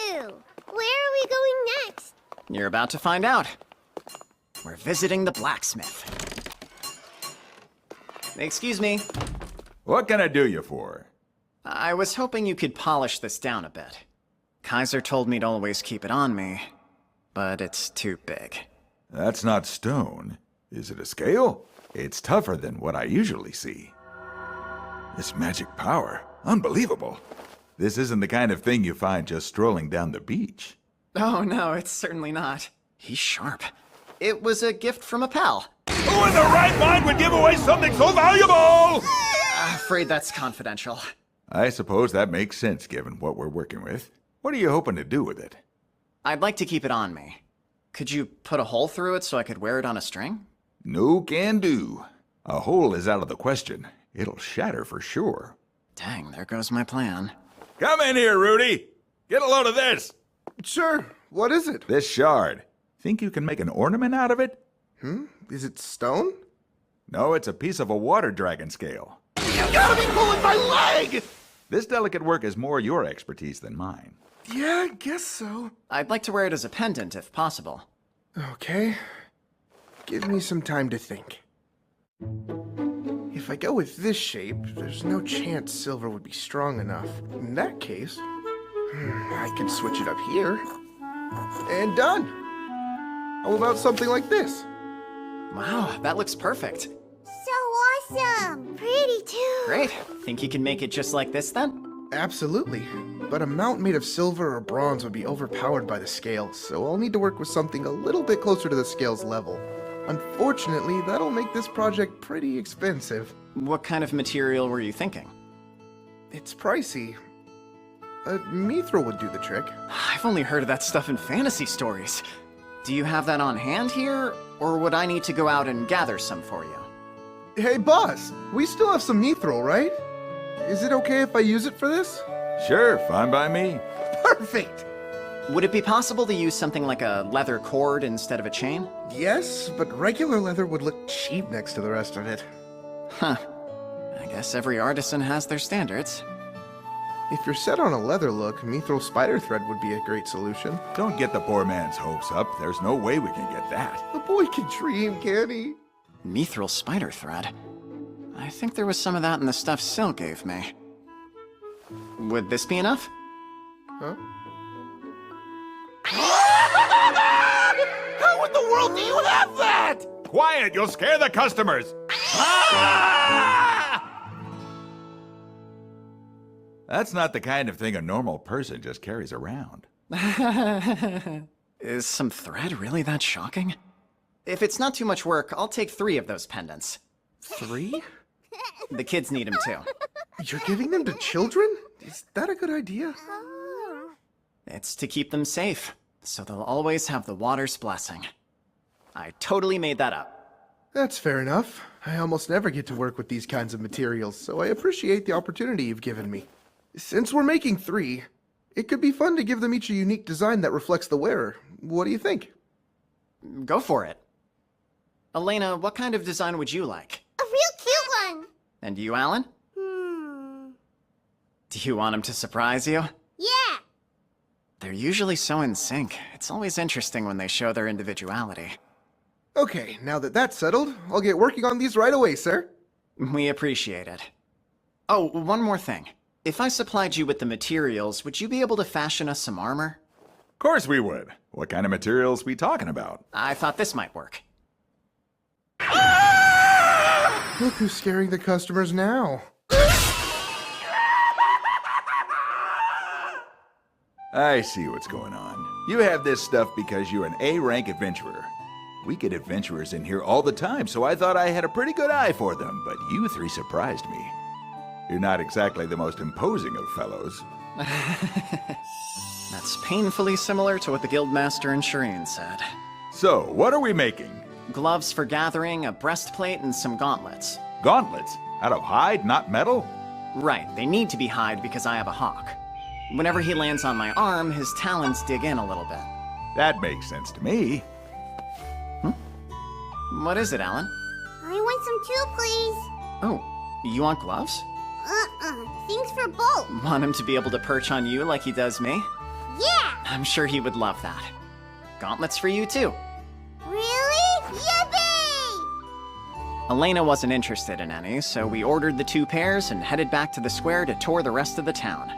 to? Where are we going next? You're about to find out. We're visiting the blacksmith. Excuse me. What can I do you for? I was hoping you could polish this down a bit. Kaiser told me to always keep it on me, but it's too big. That's not stone. Is it a scale? It's tougher than what I usually see. This magic power, unbelievable. This isn't the kind of thing you find just strolling down the beach. Oh no, it's certainly not. He's sharp. It was a gift from a pal. Who in their right mind would give away something so valuable? Afraid that's confidential. I suppose that makes sense given what we're working with. What are you hoping to do with it? I'd like to keep it on me. Could you put a hole through it so I could wear it on a string? No can do. A hole is out of the question. It'll shatter for sure. Dang, there goes my plan. Come in here, Rudy. Get a load of this. Sure. What is it? This shard. Think you can make an ornament out of it? Is it stone? No, it's a piece of a water dragon scale. You gotta be pulling my leg! This delicate work is more your expertise than mine. Yeah, I guess so. I'd like to wear it as a pendant if possible. Okay. Give me some time to think. If I go with this shape, there's no chance silver would be strong enough. In that case, I can switch it up here. And done. How about something like this? Wow, that looks perfect. So awesome! Pretty too. Great. Think you can make it just like this then? Absolutely. But a mount made of silver or bronze would be overpowered by the scales, so I'll need to work with something a little bit closer to the scales level. Unfortunately, that'll make this project pretty expensive. What kind of material were you thinking? It's pricey. Mithril would do the trick. I've only heard of that stuff in fantasy stories. Do you have that on hand here, or would I need to go out and gather some for you? Hey, boss! We still have some mithril, right? Is it okay if I use it for this? Sure, fine by me. Perfect! Would it be possible to use something like a leather cord instead of a chain? Yes, but regular leather would look cheap next to the rest of it. Huh. I guess every artisan has their standards. If you're set on a leather look, mithril spider thread would be a great solution. Don't get the poor man's hopes up. There's no way we can get that. The boy can dream, can't he? Mithril spider thread? I think there was some of that in the stuff Syl gave me. Would this be enough? Huh? How in the world do you have that? Quiet, you'll scare the customers. That's not the kind of thing a normal person just carries around. Is some thread really that shocking? If it's not too much work, I'll take 3 of those pendants. 3? The kids need them too. You're giving them to children? Is that a good idea? It's to keep them safe, so they'll always have the water's blessing. I totally made that up. That's fair enough. I almost never get to work with these kinds of materials, so I appreciate the opportunity you've given me. Since we're making 3, it could be fun to give them each a unique design that reflects the wearer. What do you think? Go for it. Elena, what kind of design would you like? A real cute one. And you, Alan? Do you want him to surprise you? Yeah. They're usually so in sync. It's always interesting when they show their individuality. Okay, now that that's settled, I'll get working on these right away, sir. We appreciate it. Oh, one more thing. If I supplied you with the materials, would you be able to fashion us some armor? Of course we would. What kind of materials we talking about? I thought this might work. Look who's scaring the customers now. I see what's going on. You have this stuff because you're an A-rank adventurer. We get adventurers in here all the time, so I thought I had a pretty good eye for them, but you 3 surprised me. You're not exactly the most imposing of fellows. That's painfully similar to what the Guildmaster and Shireen said. So, what are we making? Gloves for gathering, a breastplate, and some gauntlets. Gauntlets? Out of hide, not metal? Right, they need to be hide because I have a hawk. Whenever he lands on my arm, his talons dig in a little bit. That makes sense to me. What is it, Alan? I want some too, please. Oh, you want gloves? Things for both. Want him to be able to perch on you like he does me? Yeah! I'm sure he would love that. Gauntlets for you, too. Really? Yippee! Elena wasn't interested in any, so we ordered the 2 pairs and headed back to the square to tour the rest of the town.